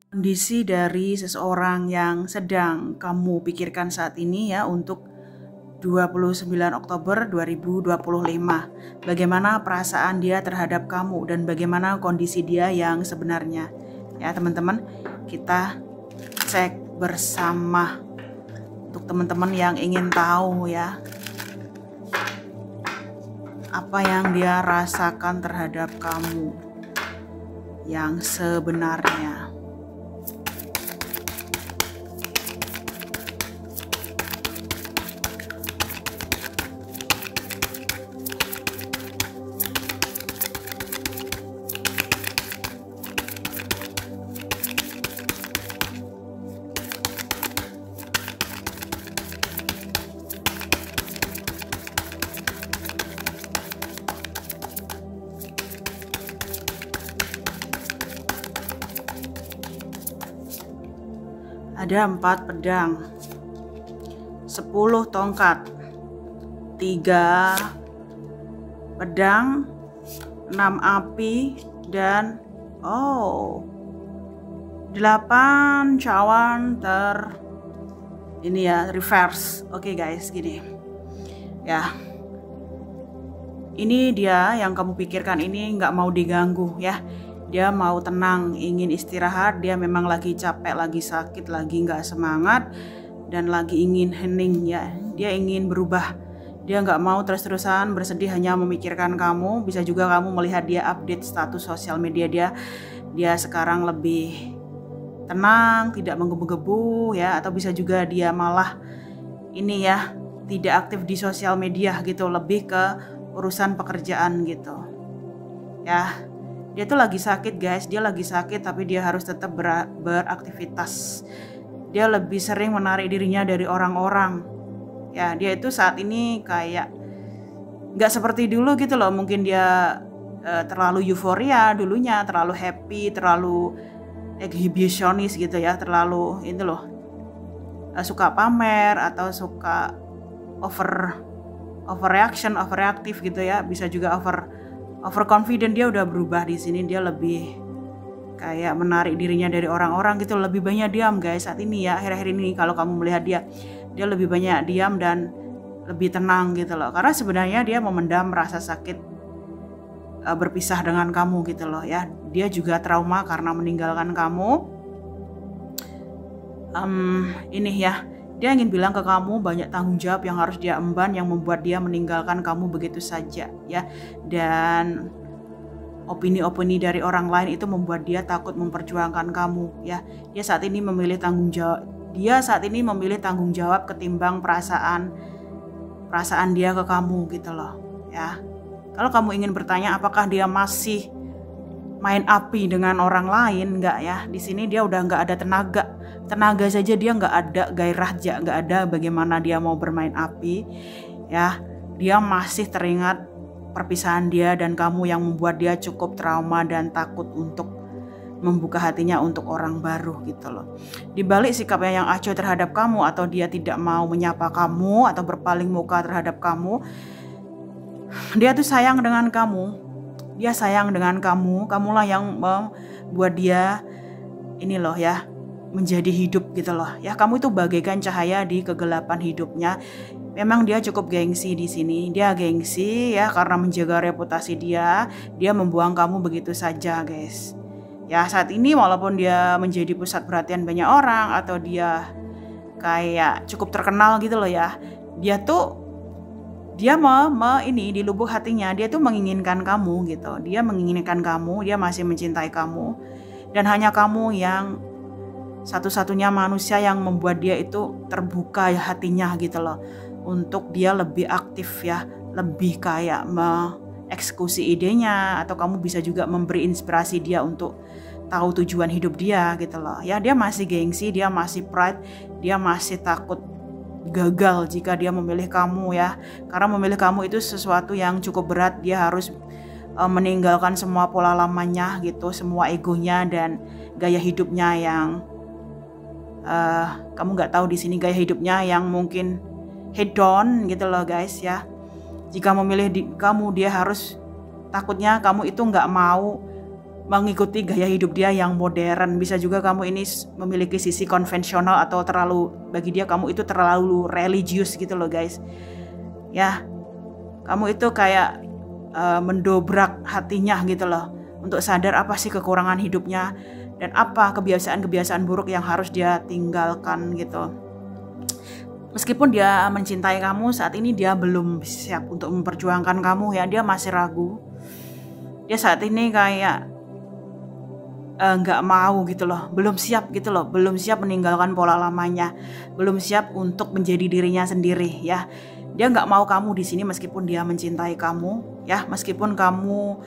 Kondisi dari seseorang yang sedang kamu pikirkan saat ini ya untuk 29 Oktober 2025. Bagaimana perasaan dia terhadap kamu dan bagaimana kondisi dia yang sebenarnya. Ya teman-teman, kita cek bersama untuk teman-teman yang ingin tahu ya apa yang dia rasakan terhadap kamu yang sebenarnya. Ada 4 pedang, 10 tongkat, 3 pedang, 6 api, dan 8 cawan ini ya, reverse. Oke guys, gini ya, ini dia yang kamu pikirkan ini nggak mau diganggu ya. Dia mau tenang, ingin istirahat. Dia memang lagi capek, lagi sakit, lagi nggak semangat, dan lagi ingin hening ya. Dia ingin berubah. Dia nggak mau terus-terusan bersedih hanya memikirkan kamu. Bisa juga kamu melihat dia update status sosial media dia. Dia sekarang lebih tenang, tidak menggebu-gebu ya. Atau bisa juga dia malah ini ya, tidak aktif di sosial media gitu. Lebih ke urusan pekerjaan gitu ya. Dia tuh lagi sakit guys, dia lagi sakit tapi dia harus tetap beraktivitas. Dia lebih sering menarik dirinya dari orang-orang. Ya, dia itu saat ini kayak nggak seperti dulu gitu loh. Mungkin dia terlalu euforia dulunya, terlalu happy, terlalu exhibitionis gitu ya, terlalu itu loh. Suka pamer atau suka overreaction, overreaktif gitu ya. Bisa juga overconfident. Dia udah berubah di sini. Dia lebih kayak menarik dirinya dari orang-orang gitu. Lebih banyak diam guys saat ini ya. Akhir-akhir ini kalau kamu melihat dia lebih banyak diam dan lebih tenang gitu loh. Karena sebenarnya dia memendam rasa sakit berpisah dengan kamu gitu loh ya. Dia juga trauma karena meninggalkan kamu. Ini ya, dia ingin bilang ke kamu banyak tanggung jawab yang harus dia emban yang membuat dia meninggalkan kamu begitu saja ya. Dan opini-opini dari orang lain itu membuat dia takut memperjuangkan kamu ya. Dia saat ini memilih tanggung jawab ketimbang perasaan dia ke kamu gitu loh ya. Kalau kamu ingin bertanya apakah dia masih main api dengan orang lain, enggak ya. Di sini dia udah nggak ada tenaga saja dia nggak ada, gairah aja nggak ada. Bagaimana dia mau bermain api ya. Dia masih teringat perpisahan dia dan kamu yang membuat dia cukup trauma dan takut untuk membuka hatinya untuk orang baru gitu loh. Di balik sikapnya yang acuh terhadap kamu atau dia tidak mau menyapa kamu atau berpaling muka terhadap kamu, dia tuh sayang dengan kamu. Dia sayang dengan kamu. Kamulah yang membuat dia ini loh ya, menjadi hidup gitu loh ya. Kamu itu bagaikan cahaya di kegelapan hidupnya. Memang dia cukup gengsi di sini. Dia gengsi ya karena menjaga reputasi dia. Dia membuang kamu begitu saja guys. Ya saat ini walaupun dia menjadi pusat perhatian banyak orang atau dia kayak cukup terkenal gitu loh ya. Dia ini di lubuk hatinya dia tuh menginginkan kamu gitu. Dia menginginkan kamu, dia masih mencintai kamu. Dan hanya kamu yang satu-satunya manusia yang membuat dia itu terbuka hatinya gitu loh. Untuk dia lebih aktif ya, lebih kayak mengeksekusi idenya. Atau kamu bisa juga memberi inspirasi dia untuk tahu tujuan hidup dia gitu loh. Ya dia masih gengsi, dia masih pride, dia masih takut gagal jika dia memilih kamu ya. Karena memilih kamu itu sesuatu yang cukup berat. Dia harus meninggalkan semua pola lamanya gitu, semua egonya dan gaya hidupnya yang kamu nggak tahu di sini gaya hidupnya yang mungkin hedon gitu loh guys ya. Jika memilih kamu, dia harus takutnya kamu itu nggak mau mengikuti gaya hidup dia yang modern. Bisa juga kamu ini memiliki sisi konvensional atau bagi dia kamu itu terlalu religius gitu loh guys. Ya, kamu itu kayak mendobrak hatinya gitu loh untuk sadar apa sih kekurangan hidupnya dan apa kebiasaan-kebiasaan buruk yang harus dia tinggalkan gitu. Meskipun dia mencintai kamu, saat ini dia belum siap untuk memperjuangkan kamu ya, dia masih ragu. Dia saat ini kayak nggak mau gitu loh, belum siap gitu loh, belum siap meninggalkan pola lamanya, belum siap untuk menjadi dirinya sendiri ya. Dia nggak mau kamu di sini meskipun dia mencintai kamu ya, meskipun kamu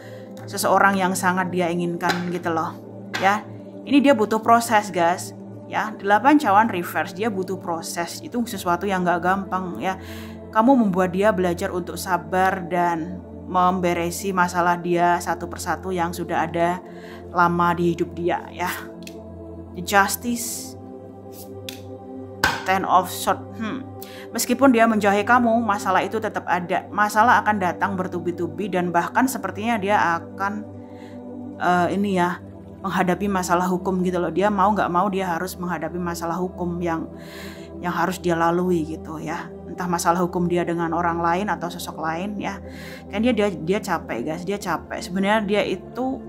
seseorang yang sangat dia inginkan gitu loh ya. Ini dia butuh proses guys ya. 8 cawan reverse, dia butuh proses, itu sesuatu yang nggak gampang ya. Kamu membuat dia belajar untuk sabar dan memberesi masalah dia satu persatu yang sudah ada lama di hidup dia ya. The Justice, Ten of Swords. Meskipun dia menjauhi kamu, masalah itu tetap ada. Masalah akan datang bertubi-tubi dan bahkan sepertinya dia akan menghadapi masalah hukum gitu loh. Dia mau nggak mau dia harus menghadapi masalah hukum yang harus dia lalui gitu ya. Entah masalah hukum dia dengan orang lain atau sosok lain ya. Kan dia capek guys, dia capek. Sebenarnya dia itu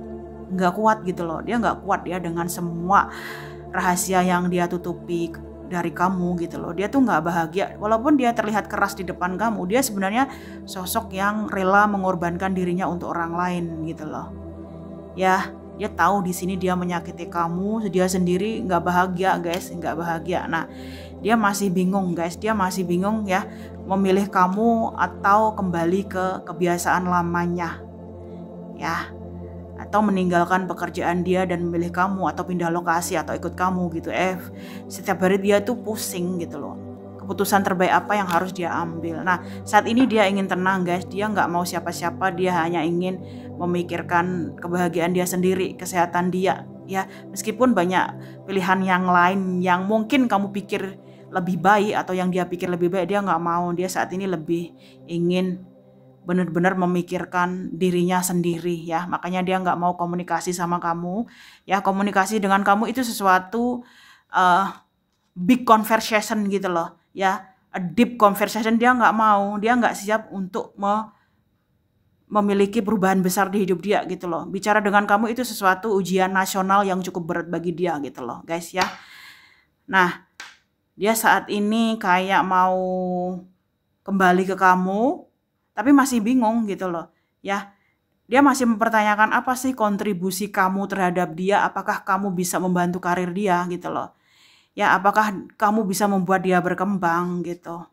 nggak kuat gitu loh. Dia nggak kuat ya dengan semua rahasia yang dia tutupi dari kamu gitu loh. Dia tuh nggak bahagia walaupun dia terlihat keras di depan kamu. Dia sebenarnya sosok yang rela mengorbankan dirinya untuk orang lain gitu loh. Ya, dia tahu di sini dia menyakiti kamu, dia sendiri nggak bahagia guys, nggak bahagia. Nah, dia masih bingung guys, dia masih bingung ya, memilih kamu atau kembali ke kebiasaan lamanya ya, atau meninggalkan pekerjaan dia dan memilih kamu atau pindah lokasi atau ikut kamu gitu. Setiap hari dia tuh pusing gitu loh, keputusan terbaik apa yang harus dia ambil. Nah, saat ini dia ingin tenang guys, dia nggak mau siapa-siapa, dia hanya ingin memikirkan kebahagiaan dia sendiri, kesehatan dia ya. Meskipun banyak pilihan yang lain yang mungkin kamu pikir lebih baik atau yang dia pikir lebih baik, dia nggak mau. Dia saat ini lebih ingin benar-benar memikirkan dirinya sendiri ya. Makanya dia nggak mau komunikasi sama kamu ya. Komunikasi dengan kamu itu sesuatu big conversation gitu loh ya, a deep conversation. Dia nggak mau, dia nggak siap untuk memiliki perubahan besar di hidup dia gitu loh. Bicara dengan kamu itu sesuatu ujian nasional yang cukup berat bagi dia gitu loh guys ya. Nah, dia saat ini kayak mau kembali ke kamu tapi masih bingung gitu loh ya. Dia masih mempertanyakan apa sih kontribusi kamu terhadap dia, apakah kamu bisa membantu karir dia gitu loh ya, apakah kamu bisa membuat dia berkembang gitu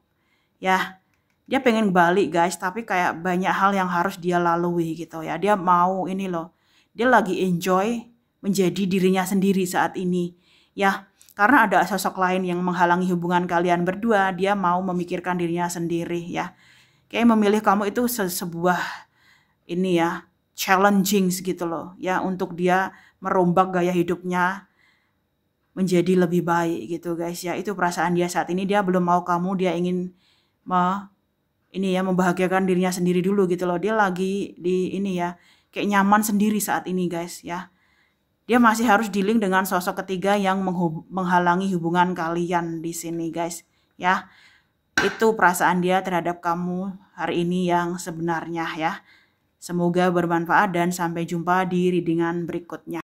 ya. Dia pengen balik guys, tapi kayak banyak hal yang harus dia lalui gitu ya. Dia mau ini loh, dia lagi enjoy menjadi dirinya sendiri saat ini ya. Karena ada sosok lain yang menghalangi hubungan kalian berdua, dia mau memikirkan dirinya sendiri ya. Kayak memilih kamu itu sebuah ini ya, challenging gitu loh ya, untuk dia merombak gaya hidupnya menjadi lebih baik gitu guys ya. Itu perasaan dia saat ini. Dia belum mau kamu, dia ingin membahagiakan dirinya sendiri dulu gitu loh. Dia lagi di ini ya, kayak nyaman sendiri saat ini guys ya. Dia masih harus dealing dengan sosok ketiga yang menghalangi hubungan kalian di sini guys ya. Itu perasaan dia terhadap kamu hari ini yang sebenarnya ya. Semoga bermanfaat dan sampai jumpa di readingan berikutnya.